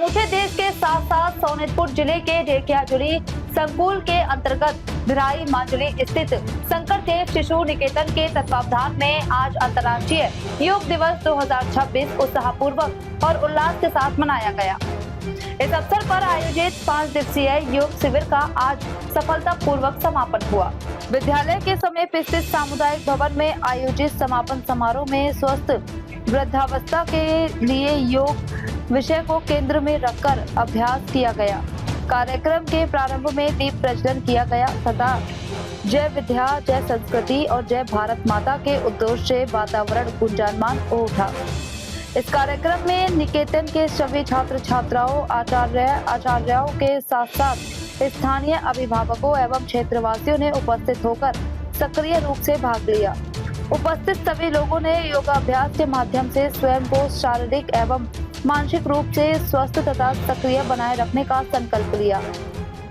अनूठे देश के साथ साथ सोनितपुर जिले के ढेकियाजुली संकुल के अंतर्गत भिराई माजुली स्थित शंकर देव शिशु निकेतन के तत्वावधान में आज अंतर्राष्ट्रीय योग दिवस 2026 उत्साहपूर्वक और उल्लास के साथ मनाया गया। इस अवसर पर आयोजित 5 दिवसीय योग शिविर का आज सफलतापूर्वक समापन हुआ। विद्यालय के समीप स्थित सामुदायिक भवन में आयोजित समापन समारोह में स्वस्थ वृद्धावस्था के लिए योग विषय को केंद्र में रखकर अभ्यास किया गया। कार्यक्रम के प्रारंभ में दीप प्रज्वलन किया गया तथा जय विद्या, जय संस्कृति और जय भारत माता के उद्देश्य से वातावरण गुंजायमान हो उठा। इस कार्यक्रम में निकेतन के सभी छात्र छात्राओं, आचार्यों के साथ साथ स्थानीय अभिभावकों एवं क्षेत्रवासियों ने उपस्थित होकर सक्रिय रूप से भाग लिया। उपस्थित सभी लोगों ने योगाभ्यास के माध्यम से स्वयं को शारीरिक एवं मानसिक रूप से स्वस्थ तथा सक्रिय बनाए रखने का संकल्प लिया।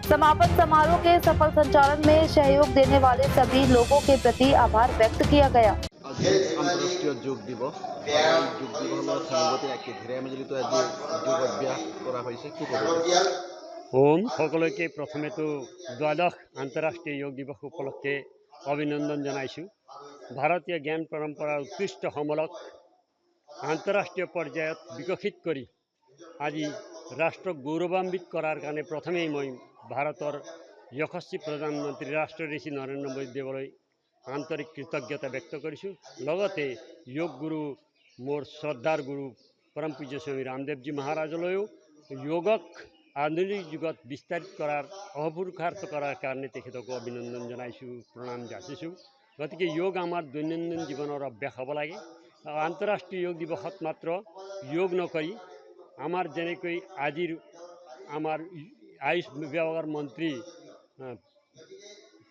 समापन समारोह के सफल संचालन में सहयोग देने वाले सभी लोगों के प्रति आभार व्यक्त किया गया। अंतर्राष्ट्रीय योग दिवस योग दिवस संगति राखी धिराई माजुलीत आज योग अभ्यास करा হয়েছে কি করবে ओम সকলকে प्रथमे तो द्वादश आंतरराष्ट्रीय योग दिवस उपलक्षे अभिनंदन जनाइछु। भारतीय ज्ञान परंपरा उत्कृष्ट समलक आंतरराष्ट्रीय पर्यायत विकसित करी आज राष्ट्र गौरवान्वित करार कारण प्रथमे मैं भारतर यशस्वी प्रधानमंत्री राष्ट्र ऋषि नरेंद्र मोदी देवলৈ आंतरिक कृतज्ञता व्यक्त करिछु। लगते योग गुरु मोर श्रद्धार गुरु परम पूज्य स्वामी रामदेव जी महाराजলৈও योगक आधुनिक जुगत विस्तारित करार अपुरुषार्थ करार कारण तेखेतक अभिनंदन जनाइछु, प्रणाम जाचिछु। गतिके योग आमार दैनन्दिन जीवनर अभ्यास हब लागे। आंतरराष्ट्रीय योग दिवसत मात्र योग नकरी आमार जेनेकै आजिर आमार आयुष विभागर मंत्री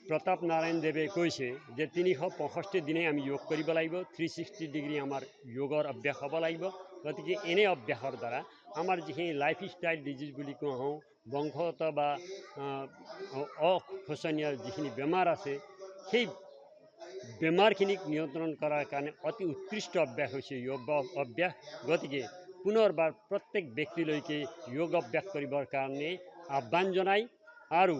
प्रताप नारायण देवे कैसे जे 365 दिने आम योग करिब लागिब, 360 डिग्री आमार योगर अभ्यास हब लागिब। गतिके एने अभ्यासर द्वारा आमार जिखिनि लाइफ स्टाइल डिजिज बुली कওঁ बंशगत बा अखोसनीय जिखिनि बेमार आछे সেই बेमारखिनिक नियंत्रण करार कारण अति उत्कृष्ट अभ्यास होइছে योग अभ्यास। गतिके पुनर्बार प्रत्येक व्यक्तिলৈকে योग अभ्यास करिबर कारणे आह्वान जनाई आरु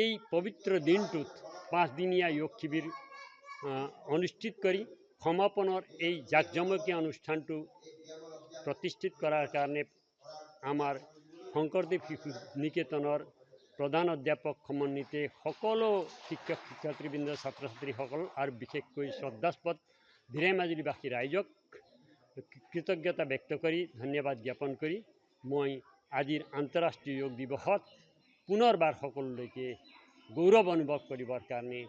এই पवित्र दिनटुत 5 दिनिया योग शिविर अनुष्ठित करी समापनर এই জাকজমকীয় অনুষ্ঠানটো प्रतिष्ठित करार कारणे आमार शंकरदेव शिशु निकेतनर प्रधान अध्यापक समन्विते सकलो शिक्षक शिक्षार्थीबृंद छात्र छात्री सकल और विशेषকৈ श्रद्धास्पद धिराई माजुलीवासी राइजक कृतज्ञता व्यक्त करी धन्यवाद ज्ञापन करी मैं आजिर आंतरराष्ट्रीय योग दिवसत पुनर्बार सकलोলৈকে गौरव अनुभव करिबार कारणे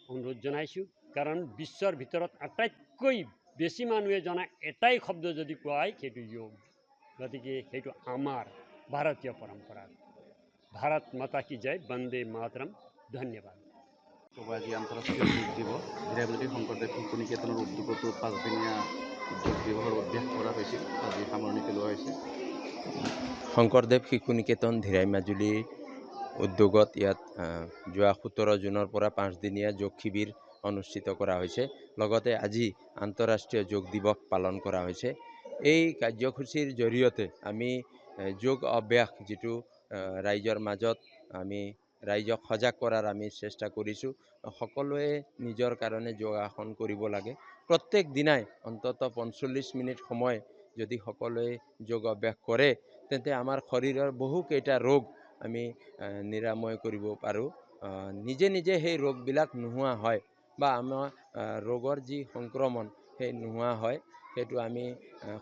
अनुरोध जनाइछु। कारण विश्वर भितरत आटाइतকৈ बेसी मानुहे जना एटाई शब्द यदि कोৱা হয় সেইটো योग। गतिके সেইটো आमार भारतीय परंपरा। भारत माता की जय, वंदे मातरम। धन्यवाद। तो आज अंतर्राष्ट्रीय योग दिवस धिराई माजुली शंकरदेव शिशु निकेतনৰ উদ্যোগত 5 দিনীয়া योग दिवसৰ অভ্যাস কৰা হৈছিল। আজি সামৰণি পেলোৱা হৈছে। শংকৰদেৱ শিশু নিকেতন ধিৰাই মাজুলী উদ্যোগত ইয়াত যোৱা 17 জুনৰ পৰা 5 দিনীয়া যোগ শিবিৰ অনুষ্ঠিত কৰা হৈছে। লগতে আজি আন্তঃৰাষ্ট্ৰীয় যোগ দিৱস পালন কৰা হৈছে। এই কাৰ্যসূচীৰ জৰিয়তে আমি যোগ অভ্যাস যেটো ৰাইজৰ মাজত আমি ৰাইজক সজাগ কৰাৰ আমি চেষ্টা কৰিছো। সকলোৱে নিজৰ কাৰণে যোগাসন কৰিব লাগে। প্ৰত্যেক দিনাই অন্তত 45 মিনিট সময় যদি সকলোৱে যোগ অভ্যাস কৰে তেন্তে আমাৰ শৰীৰৰ বহু কেইটা ৰোগ আমি নিৰাময় কৰিব পাৰোঁ। নিজে নিজে সেই ৰোগবিলাক নোহোৱা হয় বা আমাৰ ৰোগৰ যি সংক্ৰমণ সেই নোহোৱা হয়। সেইটো আমি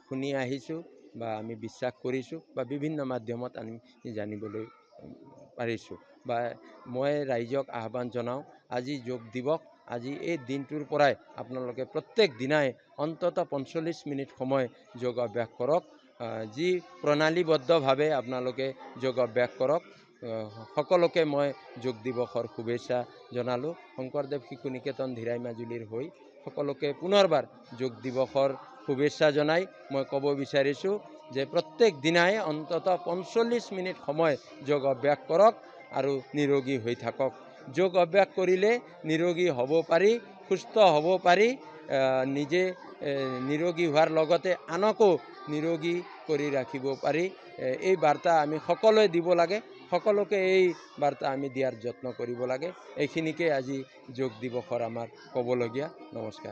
শুনি আহিছোঁ বা আমি বিশ্বাস কৰিছোঁ বা বিভিন্ন মাধ্যমত আমি জানিবলৈ পাৰিছোঁ। বা মই ৰাইজক আহ্বান জনাওঁ আজি যোগ দিৱস, আজি এই দিনটোৰ পৰাই আপোনালোকে প্ৰত্যেক দিনাই অন্তত 45 মিনিট সময় যোগ অভ্যাস কৰক। যি প্ৰণালীবদ্ধভাৱে আপোনালোকে যোগ অভ্যাস কৰক। সকলোকে মই যোগ দিৱসৰ শুভেচ্ছা জনালোঁ। শংকৰদেৱ শিশু নিকেতন ধিৰাই মাজুলীৰ হৈ সকলোকে পুনৰবাৰ যোগ দিৱসৰ শুভেচ্ছা জনাই মই ক'ব বিচাৰিছোঁ যে প্ৰত্যেক দিনাই অন্তত 45 মিনিট সময় যোগ অভ্যাস কৰক আৰু নিৰোগী হৈ থাকক। যোগ অভ্যাস কৰিলে নিৰোগী হ'ব পাৰি, সুস্থ হ'ব পাৰি, নিজে নিৰোগী হোৱাৰ লগতে আনকো নিৰোগী কৰি ৰাখিব পাৰি। এই বাৰ্তা আমি সকলোৱে দিব লাগে, সকলোকে এই বাৰ্তা আমি দিয়াৰ যত্ন কৰিব লাগে। এইখিনিকে আজি যোগ দিৱসৰ আমাৰ ক'বলগীয়া। নমস্কাৰ।